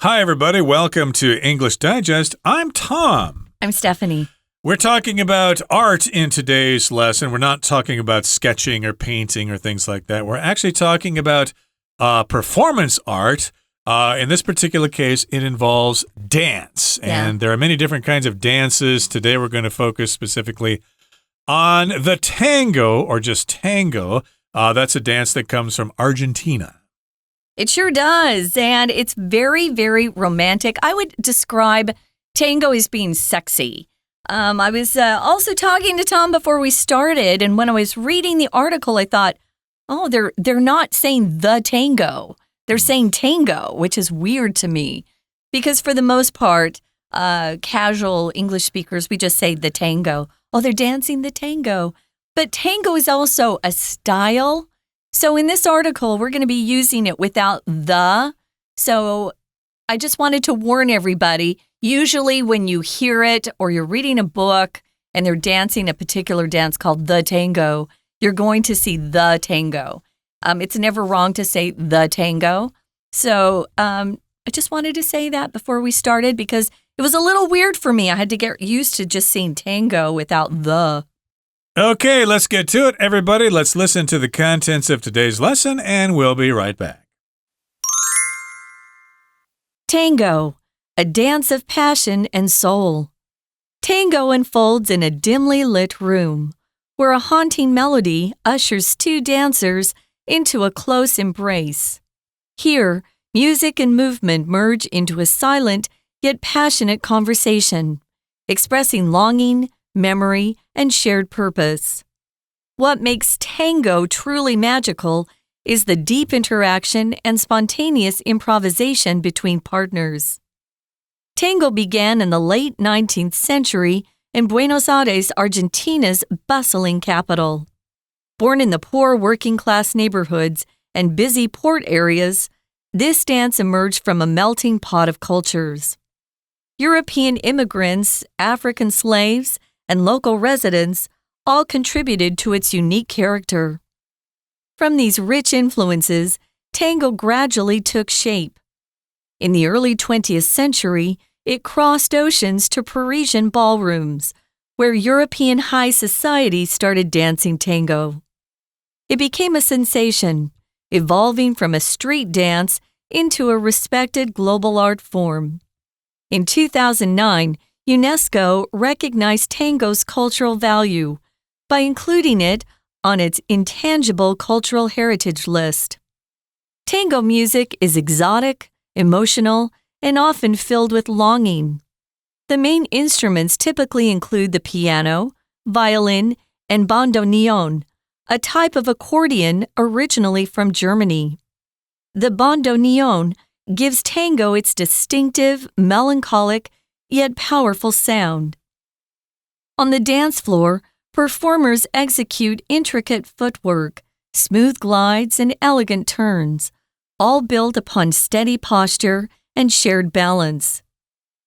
Hi, everybody. Welcome to English Digest. I'm Tom. I'm Stephanie. We're talking about art in today's lesson. We're not talking about sketching or painting or things like that. We're actually talking about performance art. In this particular case, it involves dance. And there are many different kinds of dances. Today, we're going to focus specifically on the tango, or just tango. That's a dance that comes from Argentina. It sure does, and it's very, very romantic. I would describe tango as being sexy. I was also talking to Tom before we started, and when I was reading the article, I thought, oh, they're not saying the tango. They're saying tango, which is weird to me, because for the most part, casual English speakers, we just say the tango. Oh, they're dancing the tango. But tango is also a style. So in this article, we're going to be using it without the. So I just wanted to warn everybody, usually when you hear it or you're reading a book and they're dancing a particular dance called the tango, you're going to see the tango. It's never wrong to say the tango. So I just wanted to say that before we started because it was a little weird for me. I had to get used to just saying tango without the. Okay, let's get to it, everybody. Let's listen to the contents of today's lesson, and we'll be right back. Tango, a dance of passion and soul. Tango unfolds in a dimly lit room, where a haunting melody ushers two dancers into a close embrace. Here, music and movement merge into a silent yet passionate conversation, expressing longing, memory, and shared purpose. What makes tango truly magical is the deep interaction and spontaneous improvisation between partners. Tango began in the late 19th century in Buenos Aires, Argentina's bustling capital. Born in the poor working-class neighborhoods and busy port areas, this dance emerged from a melting pot of cultures. European immigrants, African slaves, and local residents all contributed to its unique character. From these rich influences, tango gradually took shape. In the early 20th century, it crossed oceans to Parisian ballrooms, where European high society started dancing tango. It became a sensation, evolving from a street dance into a respected global art form. In 2009, UNESCO recognized tango's cultural value by including it on its intangible cultural heritage list. Tango music is exotic, emotional, and often filled with longing. The main instruments typically include the piano, violin, and bandoneon, a type of accordion originally from Germany. The bandoneon gives tango its distinctive, melancholic, yet powerful sound. On the dance floor, performers execute intricate footwork, smooth glides, and elegant turns, all built upon steady posture and shared balance.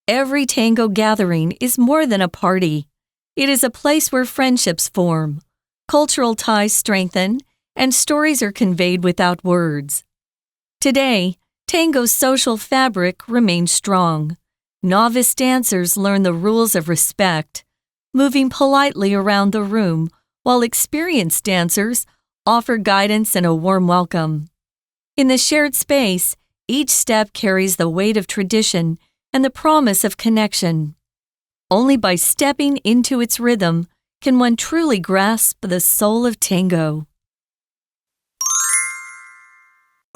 Every tango gathering is more than a party. It is a place where friendships form, cultural ties strengthen, and stories are conveyed without words. Today, tango's social fabric remains strong. Novice dancers learn the rules of respect, moving politely around the room, while experienced dancers offer guidance and a warm welcome. In the shared space, each step carries the weight of tradition and the promise of connection. Only by stepping into its rhythm can one truly grasp the soul of tango.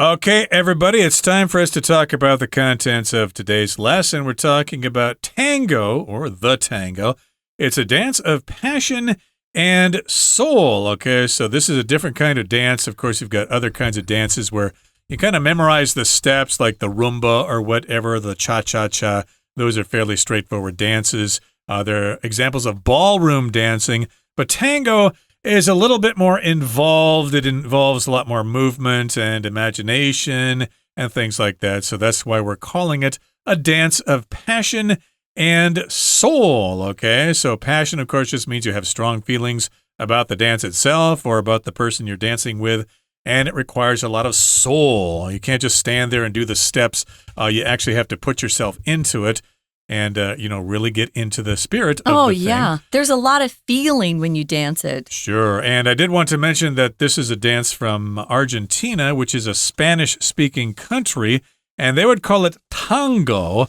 Okay, everybody, it's time for us to talk about the contents of today's lesson. We're talking about tango, or the tango. It's a dance of passion and soul, okay? So this is a different kind of dance. Of course, you've got other kinds of dances where you kind of memorize the steps, like the rumba or whatever, the cha-cha-cha. Those are fairly straightforward dances. They're examples of ballroom dancing, but tango is a little bit more involved. It involves a lot more movement and imagination and things like that. So that's why we're calling it a dance of passion and soul, okay? So passion, of course, just means you have strong feelings about the dance itself or about the person you're dancing with. and it requires a lot of soul. You can't just stand there and do the steps. You actually have to put yourself into it and, really get into the spirit of the thing. Oh, yeah. There's a lot of feeling when you dance it. Sure. And I did want to mention that this is a dance from Argentina, which is a Spanish-speaking country, and they would call it tango,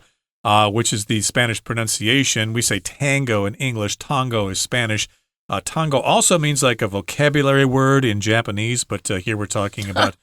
which is the Spanish pronunciation. We say tango in English. Tango is Spanish. Tango also means like a vocabulary word in Japanese, but here we're talking about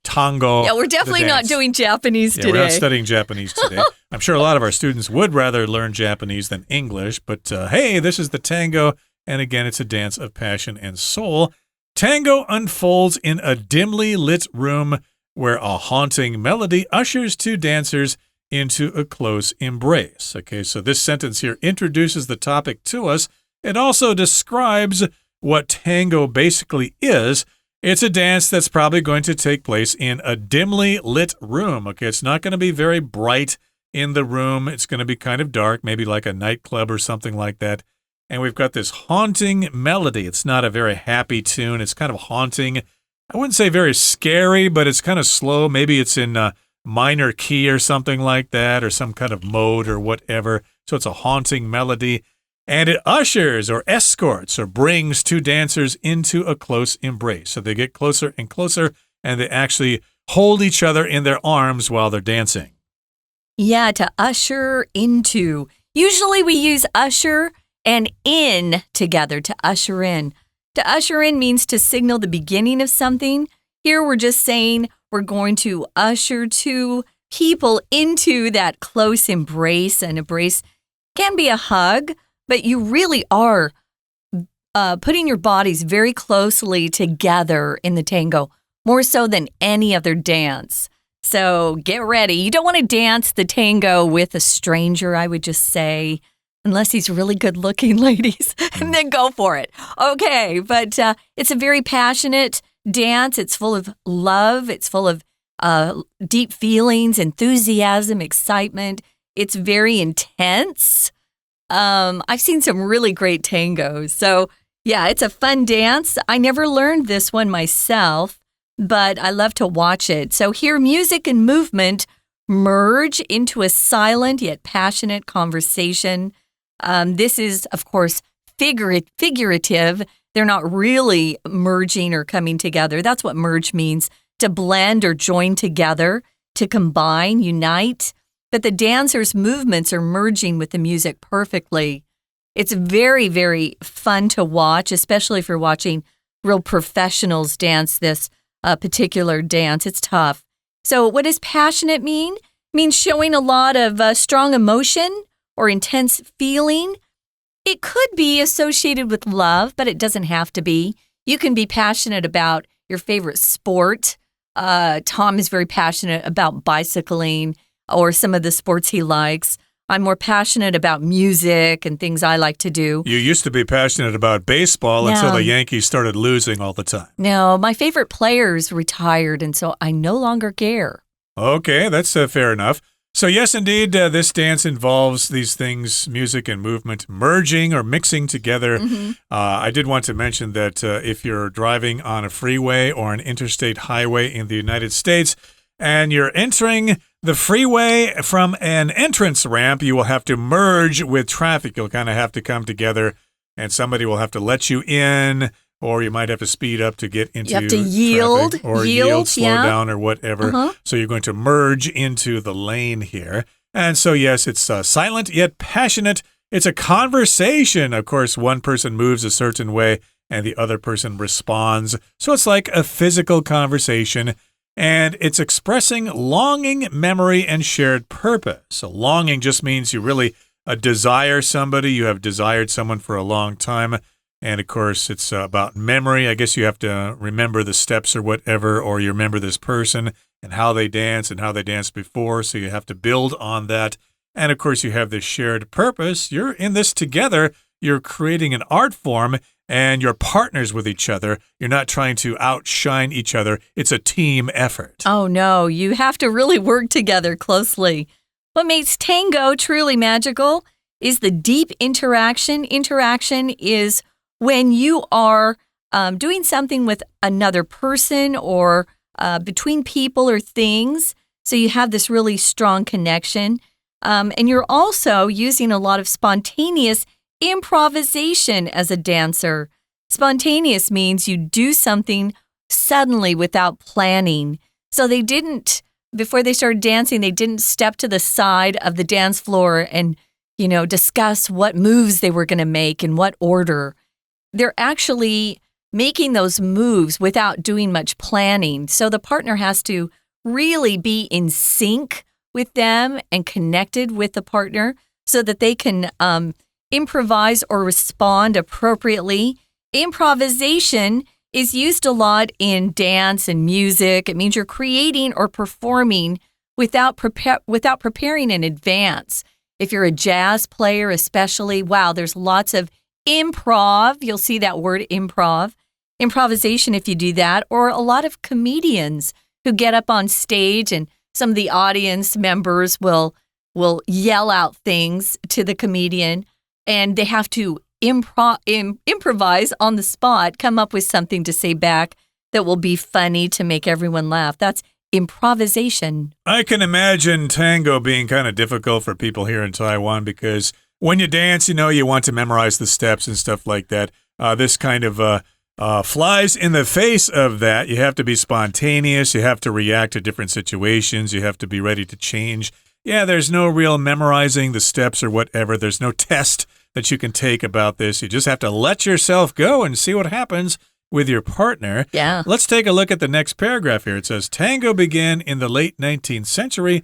tango. Yeah, we're definitely not doing Japanese today. We're not studying Japanese today. I'm sure a lot of our students would rather learn Japanese than English, but hey, this is the tango, and again, it's a dance of passion and soul. Tango unfolds in a dimly lit room where a haunting melody ushers two dancers into a close embrace. Okay, so this sentence here introduces the topic to us. It also describes what tango basically is. It's a dance that's probably going to take place in a dimly lit room. Okay, it's not going to be very bright in the room. It's going to be kind of dark, maybe like a nightclub or something like that. And we've got this haunting melody. It's not a very happy tune. It's kind of haunting. I wouldn't say very scary, but it's kind of slow. Maybe it's in a minor key or something like that, or some kind of mode or whatever. So it's a haunting melody. And it ushers or escorts or brings two dancers into a close embrace. So they get closer and closer, and they actually hold each other in their arms while they're dancing. Yeah, to usher into. Usually we use usher and in together, to usher in. To usher in means to signal the beginning of something. Here we're just saying we're going to usher two people into that close embrace. An embrace can be a hug, but you really are putting your bodies very closely together in the tango, more so than any other dance. So get ready. You don't want to dance the tango with a stranger, I would just say, unless he's really good looking, ladies, and then go for it. Okay, but it's a very passionate dance. It's full of love. It's full of deep feelings, enthusiasm, excitement. It's very intense. I've seen some really great tangos. So, yeah, it's a fun dance. I never learned this one myself, but I love to watch it. So here, music and movement merge into a silent yet passionate conversation. This is, of course, figurative. They're not really merging or coming together. That's what merge means, to blend or join together, to combine, unite. But the dancers' movements are merging with the music perfectly. It's very, very fun to watch, especially if you're watching real professionals dance this particular dance. It's tough. So what does passionate mean? It means showing a lot of strong emotion or intense feeling. It could be associated with love, but it doesn't have to be. You can be passionate about your favorite sport. Tom is very passionate about bicycling or some of the sports he likes. I'm more passionate about music and things I like to do. You used to be passionate about baseball until the Yankees started losing all the time. No, my favorite players retired, and so I no longer care. Okay, that's fair enough. So yes, indeed, this dance involves these things, music and movement, merging or mixing together. I did want to mention that if you're driving on a freeway or an interstate highway in the United States, and you're entering the freeway from an entrance ramp, you will have to merge with traffic. You'll kind of have to come together, and somebody will have to let you in, or you might have to speed up to get into traffic. You have to yield. Or yield, slow down, or whatever. So you're going to merge into the lane here. And so, yes, it's silent yet passionate. It's a conversation. Of course, one person moves a certain way, and the other person responds. So it's like a physical conversation. And it's expressing longing, memory, and shared purpose. So longing just means you really desire somebody. You have desired someone for a long time. And, of course, it's about memory. I guess you have to remember the steps or whatever, or you remember this person and how they dance and how they danced before. So you have to build on that. And, of course, you have this shared purpose. You're in this together. You're creating an art form. And you're partners with each other. You're not trying to outshine each other. It's a team effort. Oh, no. You have to really work together closely. What makes tango truly magical is the deep interaction. Interaction is when you are doing something with another person or between people or things. So you have this really strong connection. And you're also using a lot of spontaneous improvisation as a dancer. Spontaneous means you do something suddenly without planning. So they didn't, before they started dancing, they didn't step to the side of the dance floor and, discuss what moves they were going to make in what order. They're actually making those moves without doing much planning. So the partner has to really be in sync with them and connected with the partner so that they can improvise or respond appropriately. Improvisation is used a lot in dance and music. It means you're creating or performing without preparing in advance. If you're a jazz player especially, wow, there's lots of improv. You'll see that word improv. Improvisation if you do that, or a lot of comedians who get up on stage and some of the audience members will yell out things to the comedian and they have to improvise on the spot, come up with something to say back that will be funny to make everyone laugh. That's improvisation. I can imagine tango being kind of difficult for people here in Taiwan because when you dance, you want to memorize the steps and stuff like that. This kind of flies in the face of that. You have to be spontaneous. You have to react to different situations. You have to be ready to change. Yeah, there's no real memorizing the steps or whatever. There's no test that you can take about this. You just have to let yourself go and see what happens with your partner. Yeah. Let's take a look at the next paragraph here. It says, tango began in the late 19th century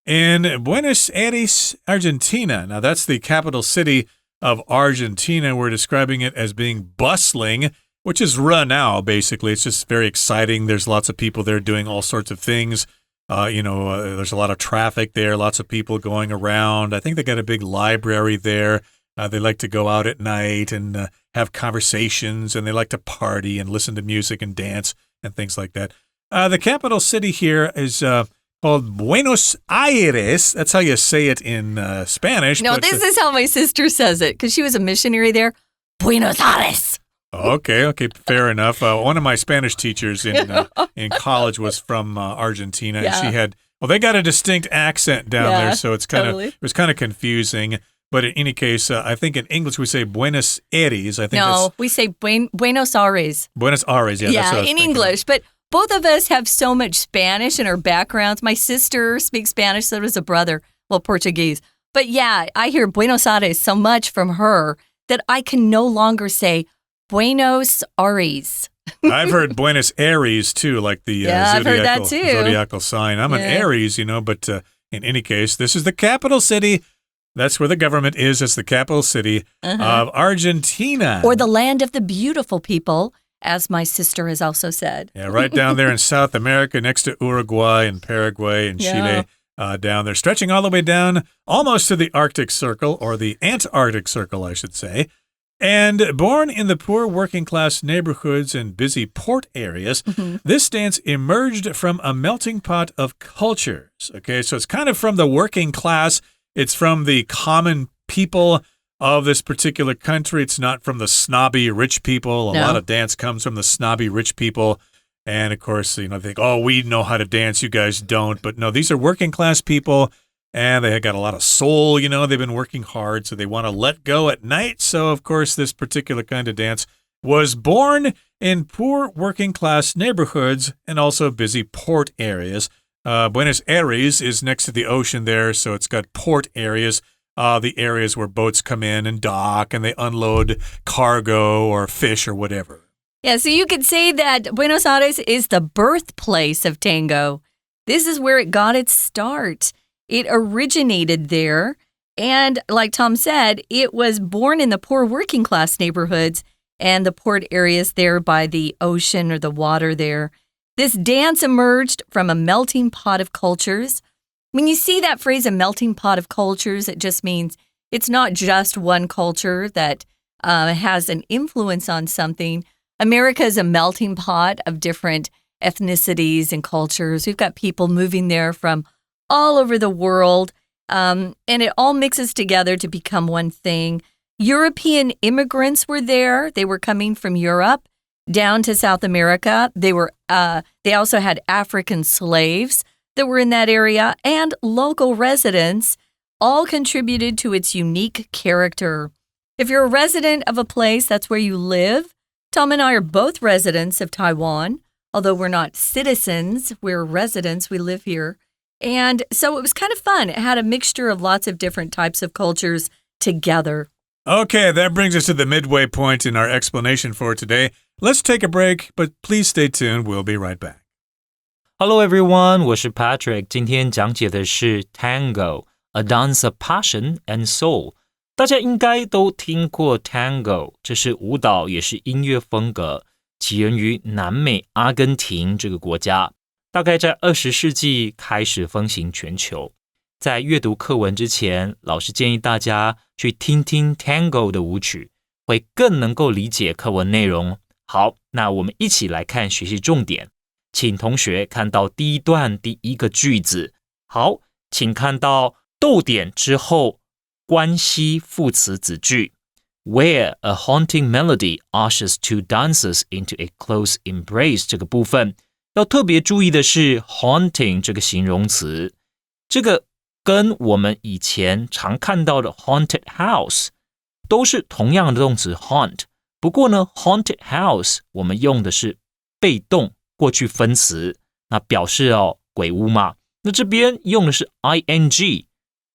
in Buenos Aires, Argentina. Now, that's the capital city of Argentina. We're describing it as being bustling, which is now, basically. It's just very exciting. There's lots of people there doing all sorts of things. There's a lot of traffic there, lots of people going around. I think they got a big library there. They like to go out at night and have conversations, and they like to party and listen to music and dance and things like that. The capital city here is called Buenos Aires. That's how you say it in Spanish. No, this is how my sister says it because she was a missionary there. Buenos Aires. Okay, fair enough. One of my Spanish teachers in college was from Argentina, and she had they got a distinct accent down there, so it was kind of confusing. But in any case, I think in English we say Buenos Aires. We say Buenos Aires. Buenos Aires, yeah. That's what I was thinking. English. But both of us have so much Spanish in our backgrounds. My sister speaks Spanish, so does a brother. Well, Portuguese. But yeah, I hear Buenos Aires so much from her that I can no longer say Buenos Aires. I've heard Buenos Aires too, like the I've heard that too. zodiacal sign. I'm an Aries, but in any case, this is the capital city. That's where the government is. It's the capital city of Argentina. Or the land of the beautiful people, as my sister has also said. Yeah, right down there in South America, next to Uruguay and Paraguay and Chile, down there, stretching all the way down almost to the Arctic Circle, or the Antarctic Circle, I should say. And born in the poor working-class neighborhoods and busy port areas, this dance emerged from a melting pot of cultures. Okay, so it's kind of from the working class. It's from the common people of this particular country. It's not from the snobby rich people. A lot of dance comes from the snobby rich people. And, of course, they think, we know how to dance, you guys don't. But no, these are working-class people. And they got a lot of soul, they've been working hard, so they want to let go at night. So, of course, this particular kind of dance was born in poor working-class neighborhoods and also busy port areas. Buenos Aires is next to the ocean there, so it's got port areas, the areas where boats come in and dock and they unload cargo or fish or whatever. Yeah, so you could say that Buenos Aires is the birthplace of tango. This is where it got its start. It originated there, and like Tom said, it was born in the poor working class neighborhoods and the port areas there by the ocean or the water there. This dance emerged from a melting pot of cultures. When you see that phrase, a melting pot of cultures, it just means it's not just one culture that has an influence on something. America is a melting pot of different ethnicities and cultures. We've got people moving there from all over the world, and it all mixes together to become one thing. European immigrants were there. They were coming from Europe, Down to South America, they also had African slaves that were in that area, and local residents all contributed to its unique character. If you're a resident of a place, that's where you live. Tom and I are both residents of Taiwan. Although we're not citizens, we're residents, we live here. And so it was kind of fun. It had a mixture of lots of different types of cultures together. Okay, that brings us to the midway point in our explanation for today. Let's take a break, but please stay tuned. We'll be right back. Hello everyone, 我是 Patrick. 今天讲解的是 Tango, a dance of passion and soul. 大家应该都听过 Tango, 这是舞蹈也是音乐风格。起源于南美阿根廷这个国家，大概在20世纪开始风行全球。在阅读课文之前，老师建议大家去听听 Tango 的舞曲，会更能够理解课文内容。好，那我们一起来看学习重点。请同学看到第一段第一个句子。好，请看到逗点之后关系副词子句。Where a haunting melody ushers two dancers into a close embrace 这个部分，要特别注意的是 haunting 这个形容词，这个跟我们以前常看到的 haunted house 都是同样的动词 haunt， 不过呢 haunted house 我们用的是被动过去分词，那表示鬼屋嘛，那这边用的是 ing，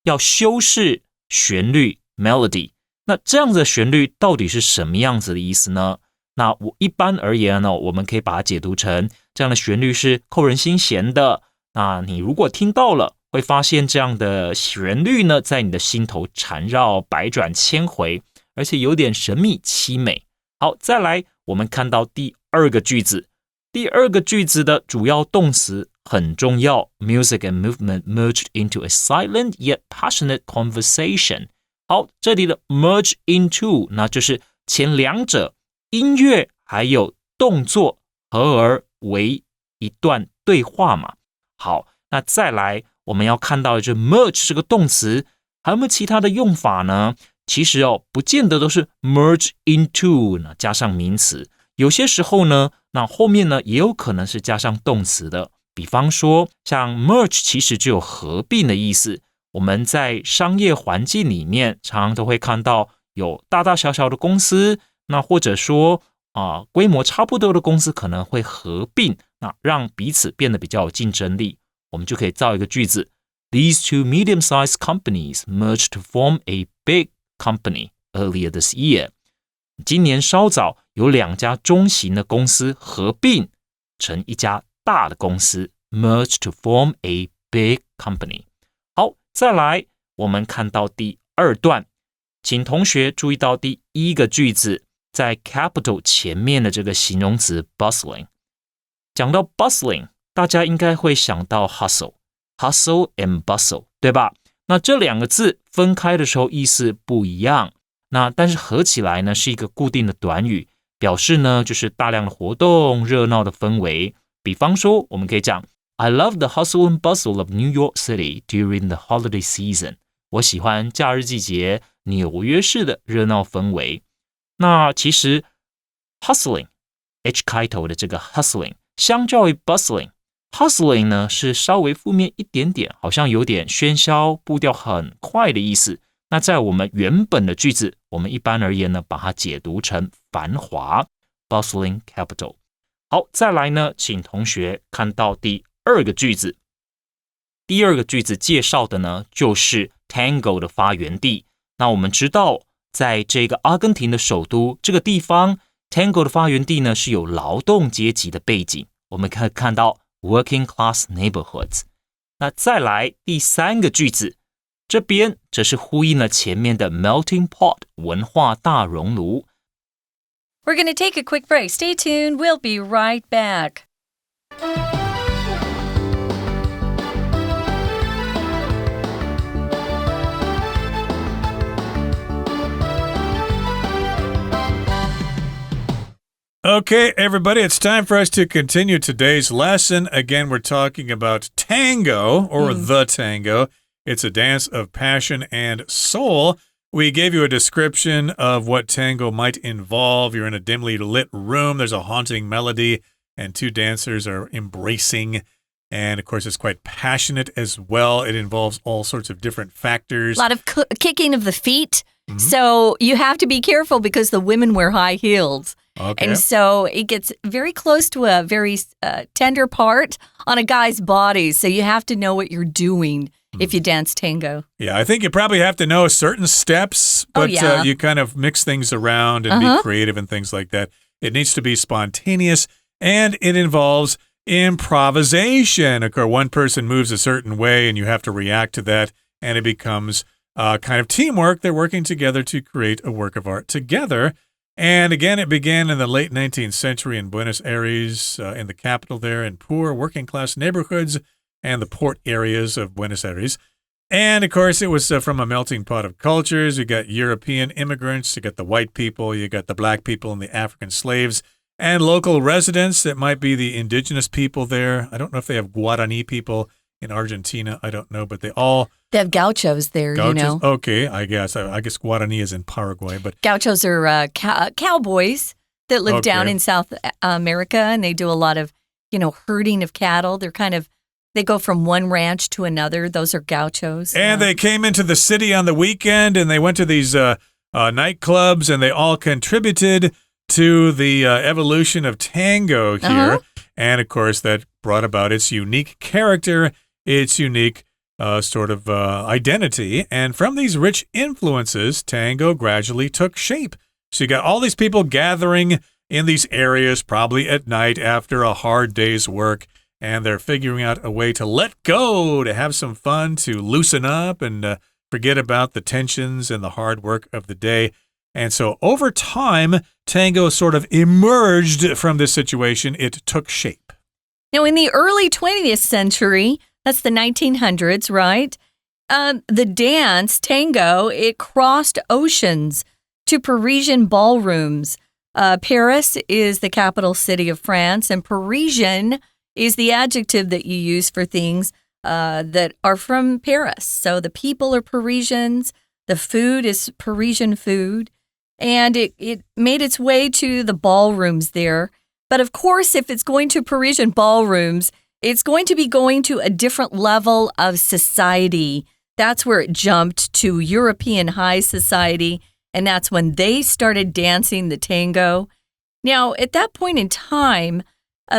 要修饰旋律 melody。那这样子的旋律到底是什么样子的意思呢？那我一般而言呢，我们可以把它解读成这样的旋律是扣人心弦的。那你如果听到了，会发现这样的旋律呢，在你的心头缠绕百转千回，而且有点神秘凄美。好，再来我们看到第二个句子。第二个句子的主要动词很重要 ，music and movement merged into a silent yet passionate conversation。好，这里的 merge into 那就是前两者音乐还有动作合而为一段对话嘛。好，那再来我们要看到的就是 merge 这个动词，还有没有其他的用法呢？其实不见得都是 merge into 加上名词，有些时候呢，那后面呢也有可能是加上动词的。比方说像 merge 其实就有合并的意思。我们在商业环境里面常常都会看到有大大小小的公司，那或者说规模差不多的公司可能会合并，那让彼此变得比较有竞争力。我们就可以造一个句子 These two medium-sized companies merged to form a big company earlier this year. 今年稍早有两家中型的公司合并成一家大的公司 merged to form a big company. 好，再来我们看到第二段，请同学注意到第一个句子，在 capital 前面的这个形容词 bustling。 讲到 bustling， 大家应该会想到 hustle and bustle， 对吧？那这两个字分开的时候意思不一样，那但是合起来呢是一个固定的短语，表示呢就是大量的活动热闹的氛围。比方说我们可以讲I love the hustle and bustle of New York City during the holiday season. 我喜欢假日季节纽约市的热闹氛围。那其实 hustling H 开头的这个 hustling 相较于 bustling 呢是稍微负面一点点，好像有点喧嚣步调很快的意思。那在我们原本的句子，我们一般而言呢把它解读成繁华 bustling capital。 好，再来呢请同学看到第二个句子。第二个句子介绍的呢就是 Tango 的发源地。那我们知道在这个阿根廷的首都这个地方， Tango 的发源地呢是有劳动阶级的背景，我们可以看到 working class neighborhoods。 那再来第三个句子，这边则是呼应了前面的 melting pot 文化大熔炉。 We're going to take a quick break. Stay tuned. We'll be right back. Okay, everybody, it's time for us to continue today's lesson. Again, we're talking about tango, or the tango. It's a dance of passion and soul. we gave you a description of what tango might involve. You're in a dimly lit room. There's a haunting melody, and two dancers are embracing. And, of course, it's quite passionate as well. It involves all sorts of different factors. A lot of kicking of the feet. Mm-hmm. So you have to be careful because the women wear high heels. Okay. And so it gets very close to a very tender part on a guy's body. So you have to know what you're doing if you dance tango. Yeah, I think you probably have to know certain steps, but you kind of mix things around and be creative and things like that. It needs to be spontaneous, and it involves improvisation. Of course, one person moves a certain way, and you have to react to that, and it becomes kind of teamwork. They're working together to create a work of art together. And again, it began in the late 19th century in Buenos Aires, in the capital there, in poor working-class neighborhoods and the port areas of Buenos Aires. And, of course, it was from a melting pot of cultures. You got European immigrants, you got the white people, you got the black people and the African slaves, and local residents that might be the indigenous people there. I don't know if they have Guarani people in Argentina. I don't know, but they have gauchos there, Gauchos? You know. Okay, I guess Guarani is in Paraguay. But gauchos are cowboys that live down in South America, and they do a lot of, herding of cattle. They go from one ranch to another. Those are gauchos. And they came into the city on the weekend, and they went to these nightclubs, and they all contributed to the evolution of tango here. And, of course, that brought about its unique character, its unique sort of identity. And from these rich influences, tango gradually took shape. So you got all these people gathering in these areas, probably at night after a hard day's work, and they're figuring out a way to let go, to have some fun, to loosen up and forget about the tensions and the hard work of the day. And so over time, tango sort of emerged from this situation. It took shape. Now, in the early 20th century, that's the 1900s, right? The dance, tango, it crossed oceans to Parisian ballrooms. Paris is the capital city of France, and Parisian is the adjective that you use for things that are from Paris. So the people are Parisians, the food is Parisian food, and it made its way to the ballrooms there. But of course, if it's going to Parisian ballrooms, it's going to be going to a different level of society. That's where it jumped to European high society, and that's when they started dancing the tango. Now, at that point in time,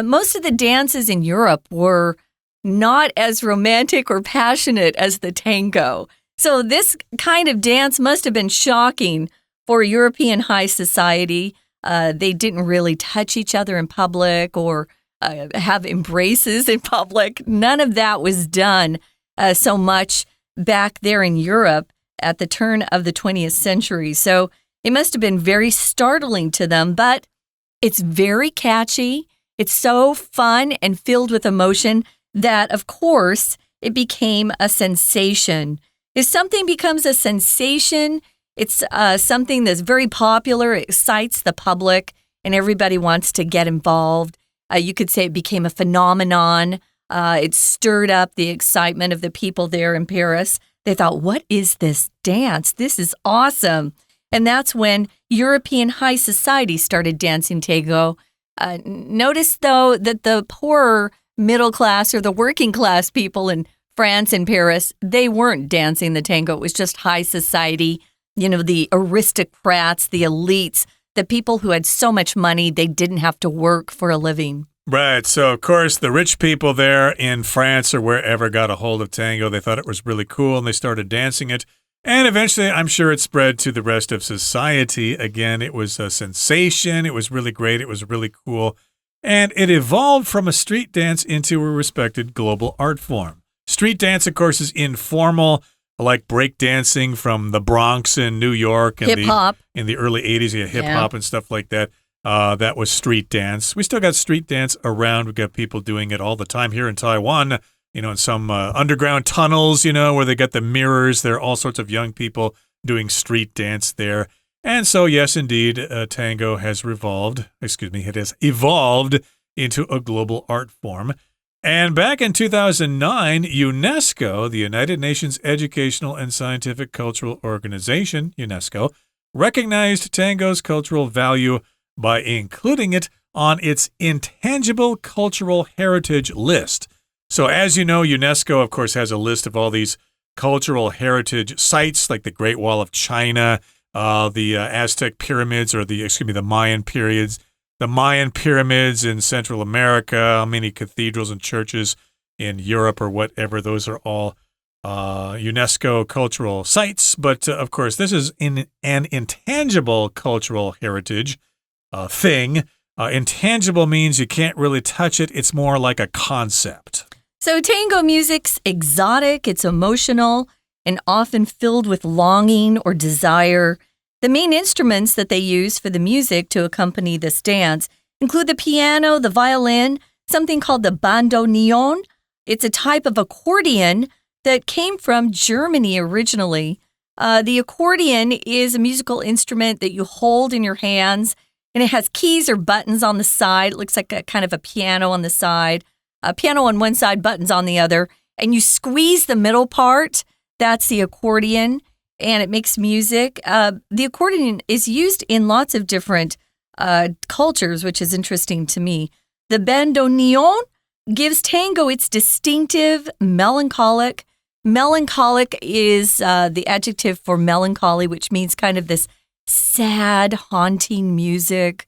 most of the dances in Europe were not as romantic or passionate as the tango. So this kind of dance must have been shocking for European high society. They didn't really touch each other in public or have embraces in public. None of that was done so much back there in Europe at the turn of the 20th century. So it must have been very startling to them, but it's very catchy. It's so fun and filled with emotion that, of course, it became a sensation. If something becomes a sensation, it's something that's very popular, it excites the public, and everybody wants to get involved. You could say it became a phenomenon. It stirred up the excitement of the people there in Paris. They thought, what is this dance? This is awesome. And that's when European high society started dancing tango. Notice, though, that the poorer middle class or the working class people in France and Paris, they weren't dancing the tango. It was just high society, the aristocrats, the elites, the people who had so much money they didn't have to work for a living. Right. So, of course, the rich people there in France or wherever got a hold of tango. They thought it was really cool, and they started dancing it. And eventually, I'm sure it spread to the rest of society. Again, it was a sensation. It was really great. It was really cool. And it evolved from a street dance into a respected global art form. Street dance, of course, is informal, like break dancing from the Bronx in New York. And hip-hop. In the early 80s, you had hip-hop and stuff like that. That was street dance. We still got street dance around. We've got people doing it all the time here in Taiwan, in some underground tunnels, where they got the mirrors. There are all sorts of young people doing street dance there. And so, yes, indeed, tango has it has evolved into a global art form. And back in 2009, UNESCO, the United Nations Educational and Scientific Cultural Organization, UNESCO, recognized tango's cultural value by including it on its intangible cultural heritage list. So as you know, UNESCO, of course, has a list of all these cultural heritage sites like the Great Wall of China, the Aztec pyramids, or the Mayan periods, the Mayan pyramids in Central America, many cathedrals and churches in Europe or whatever. Those are all UNESCO cultural sites. But of course, this is an intangible cultural heritage thing. Intangible means you can't really touch it. It's more like a concept. So tango music's exotic, it's emotional, and often filled with longing or desire. The main instruments that they use for the music to accompany this dance include the piano, the violin, something called the bandoneon. It's a type of accordion that came from Germany originally. The accordion is a musical instrument that you hold in your hands, and it has keys or buttons on the side. It looks like a kind of a piano on the side. A piano on one side, buttons on the other, and you squeeze the middle part. That's the accordion, and it makes music. The accordion is used in lots of different cultures, which is interesting to me. The bandoneon gives tango its distinctive melancholic. Melancholic is the adjective for melancholy, which means kind of this sad, haunting music,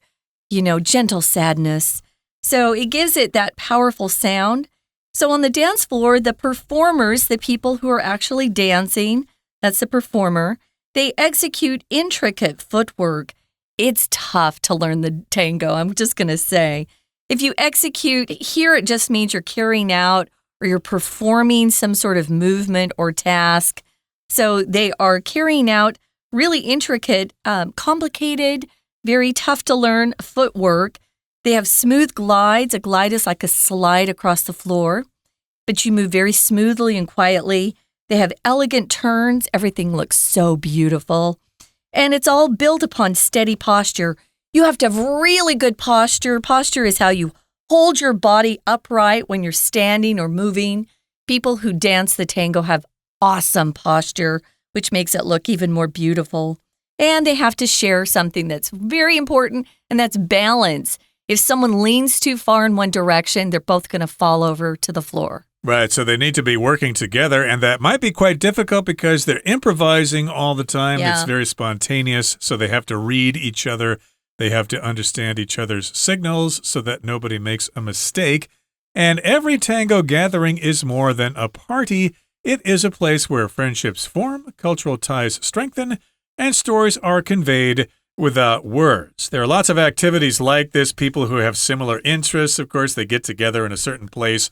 gentle sadness. So it gives it that powerful sound. So on the dance floor, the performers, the people who are actually dancing, that's the performer, they execute intricate footwork. It's tough to learn the tango, I'm just going to say. If you execute, here it just means you're carrying out or you're performing some sort of movement or task. So they are carrying out really intricate, complicated, very tough to learn footwork. They have smooth glides. A glide is like a slide across the floor, but you move very smoothly and quietly. They have elegant turns. Everything looks so beautiful. And it's all built upon steady posture. You have to have really good posture. Posture is how you hold your body upright when you're standing or moving. People who dance the tango have awesome posture, which makes it look even more beautiful. And they have to share something that's very important, and that's balance. If someone leans too far in one direction, they're both going to fall over to the floor. Right, so they need to be working together, and that might be quite difficult because they're improvising all the time. Yeah. It's very spontaneous, so they have to read each other. They have to understand each other's signals so that nobody makes a mistake. And every tango gathering is more than a party. It is a place where friendships form, cultural ties strengthen, and stories are conveyed without words. There are lots of activities like this. People who have similar interests, of course, they get together in a certain place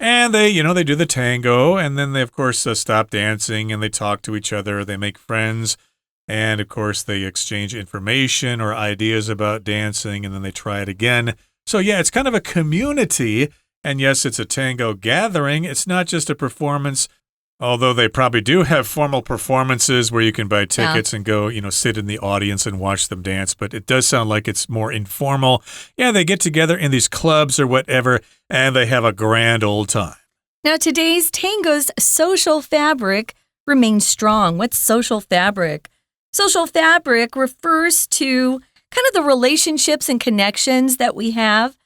and they do the tango, and then they, of course, stop dancing and they talk to each other. They make friends, and of course, they exchange information or ideas about dancing, and then they try it again. So yeah, it's kind of a community, and yes, it's a tango gathering. It's not just a performance. Although they probably do have formal performances where you can buy tickets and go, sit in the audience and watch them dance. But it does sound like it's more informal. Yeah, they get together in these clubs or whatever, and they have a grand old time. Now, today's tango's social fabric remains strong. What's social fabric? Social fabric refers to kind of the relationships and connections that we have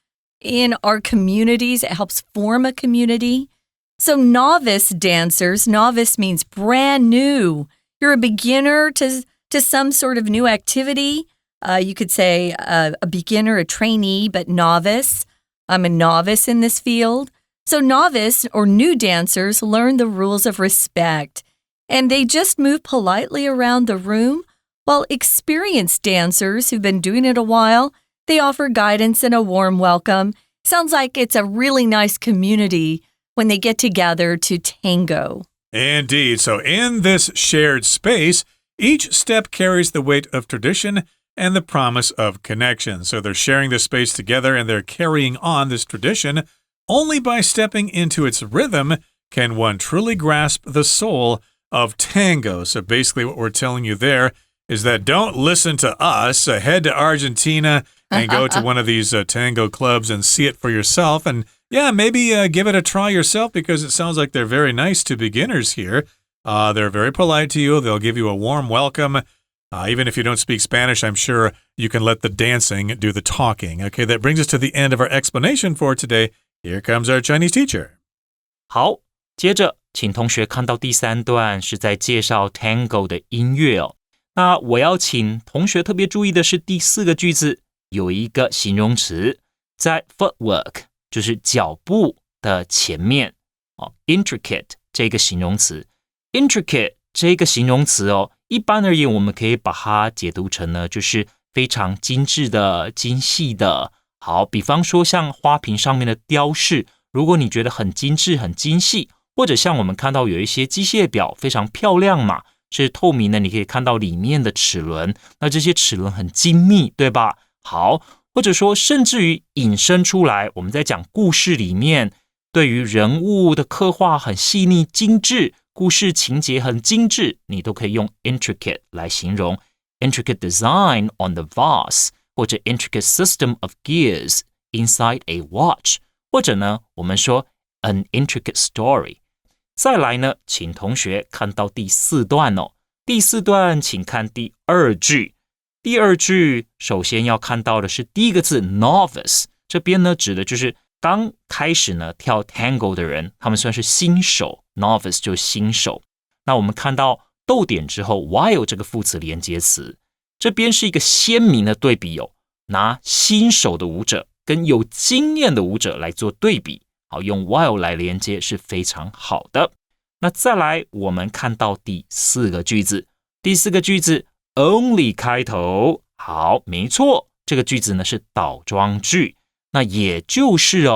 in our communities. It helps form a community. So novice dancers, novice means brand new. You're a beginner to some sort of new activity. You could say a beginner, a trainee, but novice. I'm a novice in this field. So novice or new dancers learn the rules of respect, and they just move politely around the room, while experienced dancers who've been doing it a while, they offer guidance and a warm welcome. Sounds like it's a really nice community when they get together to tango. Indeed. So in this shared space, each step carries the weight of tradition and the promise of connection. So they're sharing this space together and they're carrying on this tradition. Only by stepping into its rhythm can one truly grasp the soul of tango. So basically what we're telling you there is that don't listen to us. Head to Argentina and go to one of these tango clubs and see it for yourself. And Yeah, maybe give it a try yourself because it sounds like they're very nice to beginners here. They're very polite to you. They'll give you a warm welcome. Even if you don't speak Spanish, I'm sure you can let the dancing do the talking. Okay, that brings us to the end of our explanation for today. Here comes our Chinese teacher. 好，接着请同学看到第3段是在介绍 Tango 的音乐哦。那我要请同学特别注意的是第4个句子有一个形容词在 footwork， 就是脚步的前面intricate 这个形容词 intricate 这个形容词一般而言我们可以把它解读成呢就是非常精致的精细的。好，比方说像花瓶上面的雕饰，如果你觉得很精致很精细，或者像我们看到有一些机械表非常漂亮嘛，是透明的，你可以看到里面的齿轮，那这些齿轮很精密，对吧？好，或者说甚至于引申出来，我们在讲故事里面对于人物的刻画很细腻精致，故事情节很精致，你都可以用 intricate 来形容 intricate design on the vase， 或者 intricate system of gears inside a watch， 或者呢我们说 an intricate story。 再来呢请同学看到第4段第4段请看第2句。第2句首先要看到的是第一个字 novice， 这边呢指的就是刚开始呢跳 Tango 的人，他们算是新手， novice 就是新手。那我们看到逗点之后 while 这个副词连接词，这边是一个鲜明的对比拿新手的舞者跟有经验的舞者来做对比，好，用 while 来连接是非常好的。那再来我们看到第4个句子，第4个句子 only 开头，好，没错，这个句子呢是倒装句，那也就是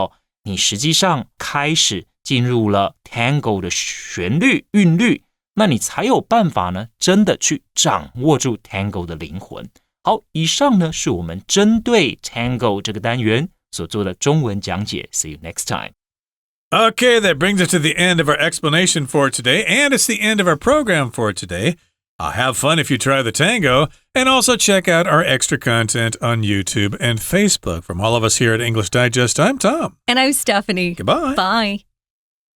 你实际上开始进入了 Tango 的旋律韵律，那你才有办法呢真的去掌握住 Tango 的灵魂。好，以上呢是我们针对 Tango 这个单元所做的中文讲解。 See you next time. Okay, that brings us to the end of our explanation for today, and it's the end of our program for today. Have fun if you try the tango, and also check out our extra content on YouTube and Facebook. From all of us here at English Digest, I'm Tom. And I'm Stephanie. Goodbye. Bye.